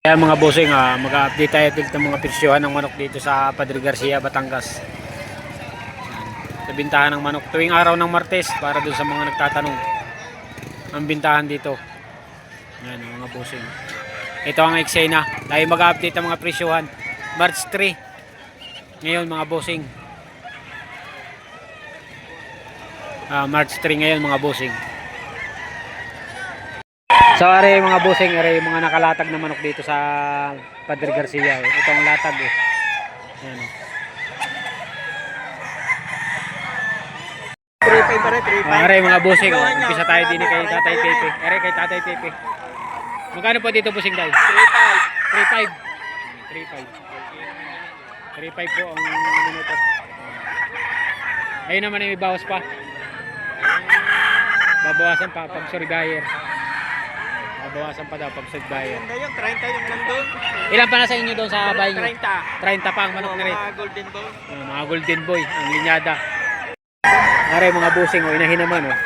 Kaya mga bossing, mag-update tayo dito ng mga presyohan ng manok dito sa Padre Garcia, Batangas. Sa bintahan ng manok tuwing araw ng Martes para doon sa mga nagtatanong. Ang bintahan dito. Yan mga bossing. Ito ang eksena. Tayo mag-update ng mga presyohan. March 3. Ngayon mga bossing. March 3 ngayon mga bossing. So are mga bossing, are mga nakalatag na manok dito sa Padre Garcia. Ito ang latag eh. Yan o. 3.5 pare, 3.5. Are mga bossing, umpisa tayo din kay Tatay Pepe. Are kay Tatay Pepe. Magkano po dito bossing dahil? 3.5. 3.5 po ang minuto. Ayun naman may bawas pa. Babawasan pa pag surveyor. Bawasan pa daw pag surveyor. Yung 30 yung nandun. Ilan pa na sa inyo doon sa bahay nyo? 30. 30 pa ang manok na rin. Mga golden boy. Mga golden boy, ang linyada. Are mga busing, inahin naman oh.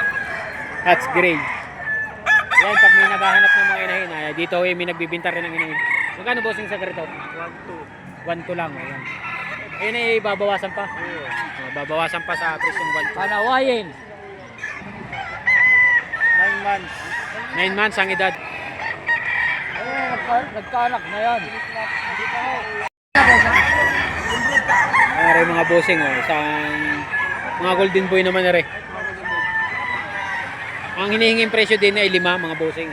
That's great. Yan, pag may naghahanap ng mga inahin, dito may nagbibinta rin ng inahin. Magkano busing sa ganito? 1.2. 1.2 lang, ayan. Ayun ay babawasan pa. Babawasan pa sa presyong 1.2. Panawayin. 9 months. 9 months ang edad. Nagkaanak na yan. Are mga bossing oh, isang mga golden boy naman na rin. Ang hinihinging presyo din ay 5 mga bossing.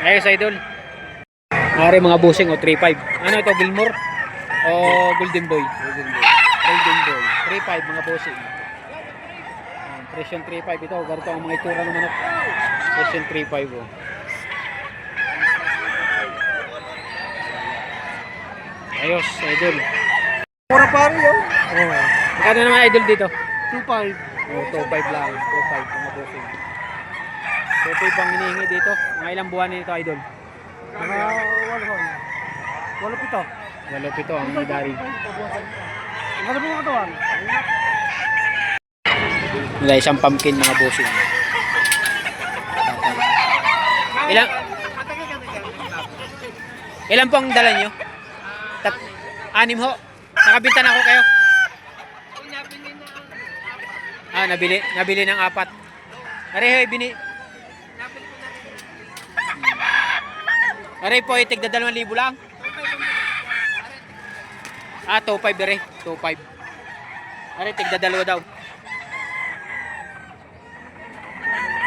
Ayos idol. Are mga bossing oh, 3.5. Ano ito, Gilmore? O golden boy? Golden boy. 3.5 mga bossing. Presyon 3.5 ito, ganito ang mga itura ng manok. Presyon 3.5 oh. Ayos, idol. Mura pare yun. Oh. Magkano naman idol dito? 2.5. Oh, 2.5 lang, 2.5 mga bossing. 2.5 ang hinihingi dito. Mga ilang buwan nito idol? Mga 8. 8 ang dari. Ano ba yung katawan? Wala isang pumpkin mga bossing. Ilan po ang dala nyo? 6 ho. Nakabinta na ako kayo. Nabili ng 4. Pareho bini. Pareho po itig na 2,000 lang. 2.5 dire. 2.5. Pareho tig na 2 daw.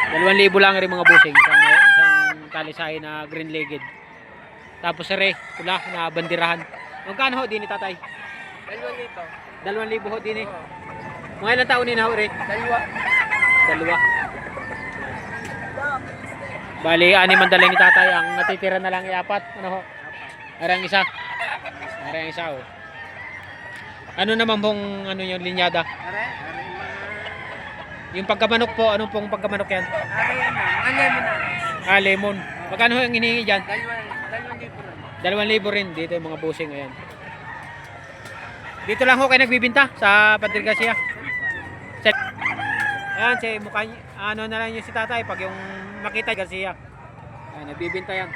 2,000 lang rin mga bossing. Isang talisahe na green legged. Tapos re, pula na bandirahan. Magkano ho din ni tatay? 2,000. 2,000 ho din eh. Mga ilang taon din ho re? 2. Bali, 6 ang dala ni tatay. Ang natitira na lang ay 4. Ano ho? Arang isa. Arang isa ho. Ano naman pong ano yung linyada? Yung pagkamanok po, anong pong pagkamanok yan? Lemon. Lemon. Magkano ho yung hinihingi dyan? 2,000 rin dito yung mga busing. Ayan. Dito lang ho kayo nagbibinta sa Padre Garcia. Ayan, si mukha ano na lang yung si tatay pag yung makita Garcia. Ayan, nagbibinta yan.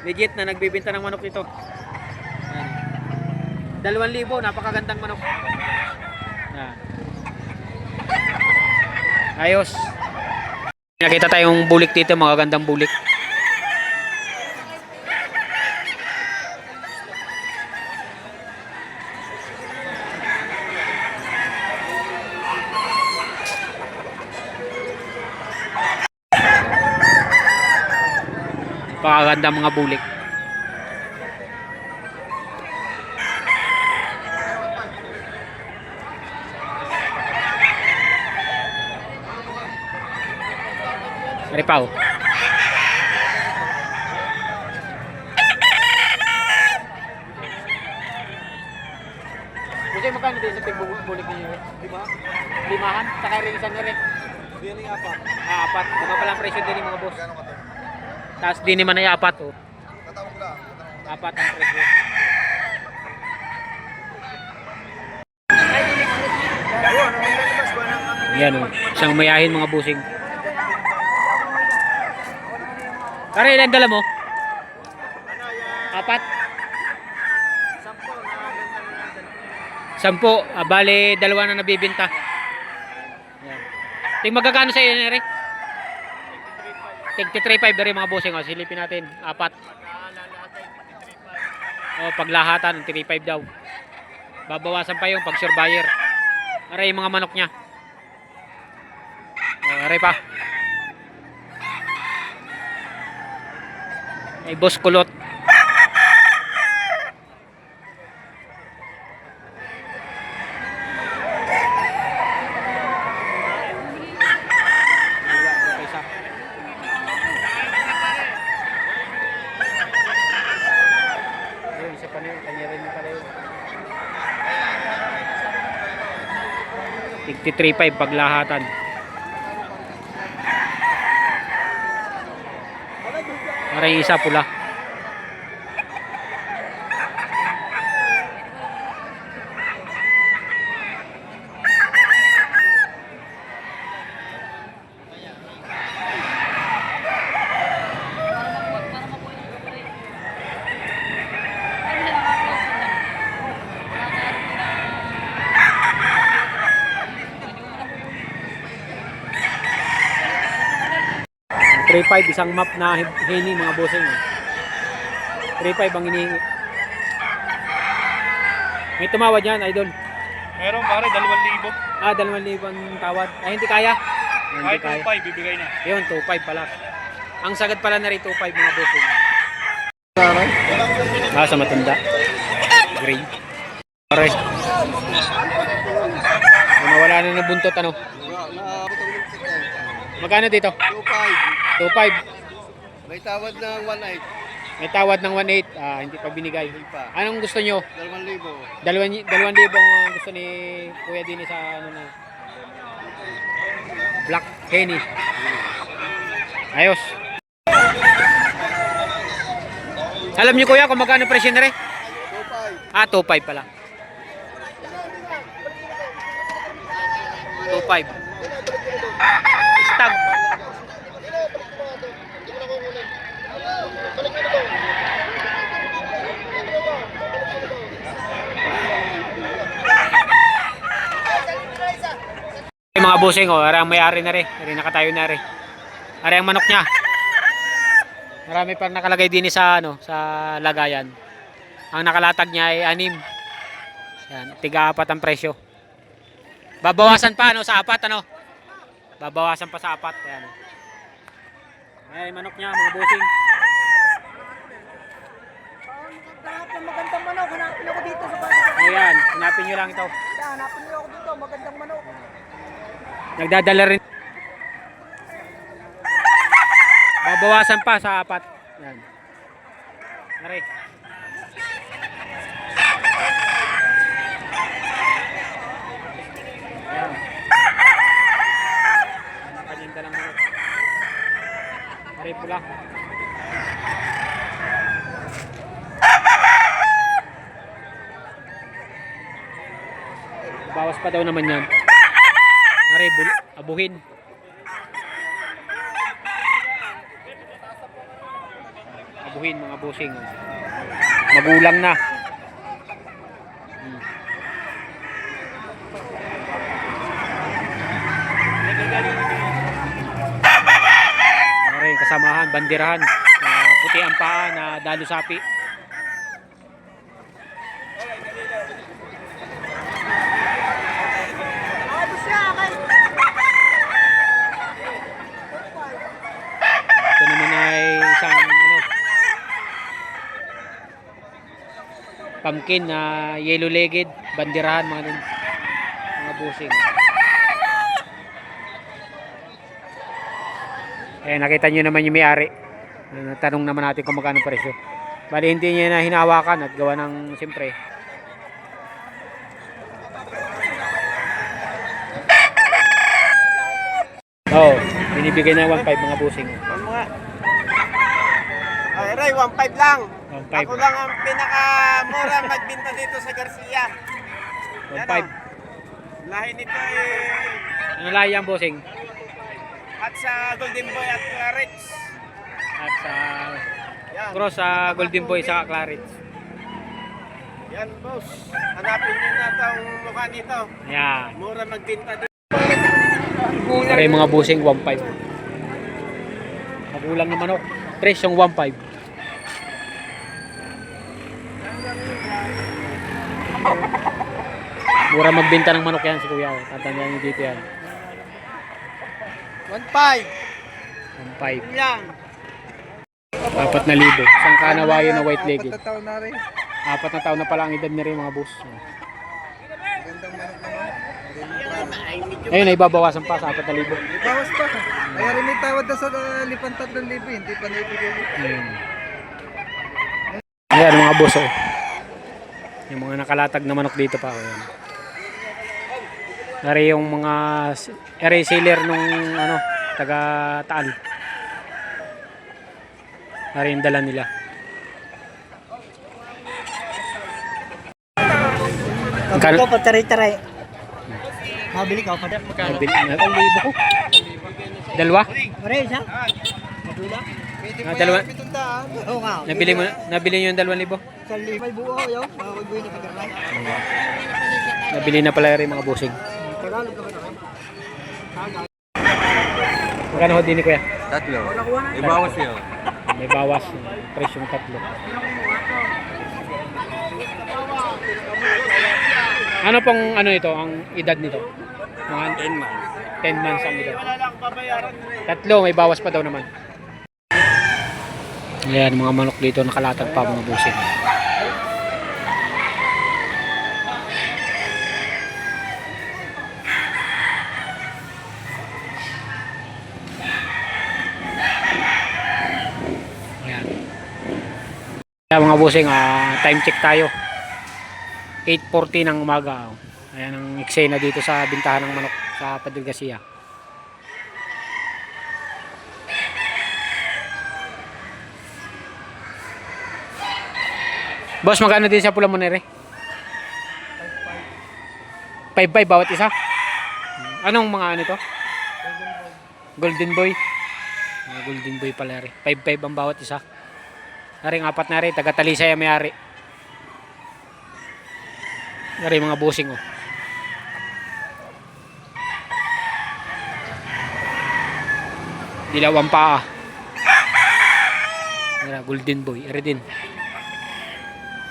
Legit na nagbibinta ng manok dito. Ayan. 2,000, napakagandang manok. Ayan. Ayos. Nakita tayong bulik dito, mga gandang bulik. Pakaganda mga bulik. Ripaw. Kasi magkano din sa tigbubulik niyo? 5? 5-han? Saka rin isang rin? Hindi 4. 4. Diba pala ang presyo din mga boss? Tapos din naman ay 4 oh. 4 ang presyo. Yan o, isang mayahin mga busing. Pare, ilan dala mo? Apat? 10. Bale, dalawa na nabibinta. Yan. Ting magkakano sa iyo, Nere? Tig 3.5 na rin mga bossing. O, silipin natin. 4. O, paglahatan, 3.5 daw. Babawasan pa yung pag sure buyer. Aray yung mga manok niya. O, aray pa. Ay, boss kulot. Isa pa na yun, kanya rin yung pala yun. 3.5 paglahatan. Para yung isa pula. Three 3.5 isang map na hini mga bossing. 3.5 ang hinihingi. May tumawad yan, idol. Meron pare, 2,000. 2,000 ang tawad. Ay, hindi kaya. Kahit 2,500 bibigay na. Yun, 2.5 pala. Ang sagad pala na rin 2.5 mga bossing. Sa matanda. Gray. Pare. Nawala na ng buntot ano. Magkano dito? 2.5. 2.5. May tawad na 1.8. May tawad ng 1.8. Hindi pa binigay. pa. Anong gusto nyo? 2,000. 2,000 ang gusto ni Kuya Dini sa ano na Black Henny. Ayos. Alam niyo kuya kung magkano presyo na rin? 2.5. 2.5 pala. 2.5. Stag. Mga busing ari ang may-ari na rin. Ari nakatayo na rin. Ari ang manok niya. Marami pang nakalagay din sa ano, sa lagayan. Ang nakalatag niya ay 6. Yan, tiga-4 ang presyo. Babawasan pa ano sa 4 ano. Babawasan pa sa 4 ayan. Ay manok niya mga busing. Magandang manok, hanapin ako dito sa bahay. Ayan, hanapin niyo lang ito. Hanapin niyo ako dito, magandang manok. Nagdadala rin. Babawasan pa sa 4. Yan. Nari. Ayan. Nakanyenta lang mo. Nari pula. Bawas pa daw naman yan. Nari, abuhin. Abuhin mga busing. Magulang na. Nari, kasamahan, bandirahan. Puti ang paa na dalo sapi. Ito naman ay isang ano, pumpkin na yellow legged, bandirahan mga busing. Nakita nyo naman yung may-ari. Tanong naman natin kung magkano presyo. Bali hindi niya na hinawakan at gawa ng siyempre. Binibigay na 1.5 mga busing. Mga ay, Ray, 1.5 lang. 1.5. Ako lang ang pinakamura magbinta dito sa Garcia. 1.5. Lahi nito ay Ano lahi ang busing? at sa Golden Boy at Rex. At sa cross sa Golden Boy sa Clarence. Yan, boss. Hanapin niyo na ang mukha nito. Ayan. Mura magbinta dito. Para yung mga busing 1.5. Magulang na manok. Presyong 1.5. Mura magbenta ng manok yan si Kuya. Tatandaan niyo dito yan. 1.5. 1.5. Yan. 4,000. Isang kanawayo na white legged. Taon na rin. 4 na taon na pala ang edad ni rin mga boss. Gandang manok naman. Ayun, ay babawasan pa sa 4,000. Bawas pa. Kaya rin may tawad na sa lipan 3,000. Hindi pa naibigay. Ayan. Ayan mga boss. Oh. Yung mga nakalatag na manok dito pa. Oh, ayan. Nari yung mga sealer nung ano, taga Taal. Nari yung dala nila. Ikaw pa taray-taray. Mabili ka pa. Nabili ko. Dalawa? Pare, siya? Dalawa. Oo nga. Nabili niyo yung 2,000? Sa may buo, yo. Magbuhay na pagkakas. Nabili na pala rin mga busing. Tagalog naman ako. Magkano ho din ni Kuya? 3. Ibawas yun. May bawas. Presyong 3. Ano pong ano ito, ang edad nito? Mga 10 man. 10 months ang edad. Wala lang babayaran rin. 3, may bawas pa daw naman. Ayan, mga manok dito nakalatag pa mga busing. Ayan. Ayan mga busing, time check tayo. 8:40 ng umaga. Ayan ang eksena dito sa bintahan ng manok sa Padre Garcia. Boss, magkano din sa pula mo nere? 5.5 bawat isa? Anong mga ano to? Golden Boy. Golden Boy pala rin. 5.5 ang bawat isa. Naring 4 na rin. Taga Talisay ang may-ari. Naring mga busing oh. Dilaw ang paa. Golden Boy. Ere din.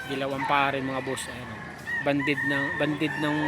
Dilaw ang paa rin mga boss. Ayan, oh. Bandid ng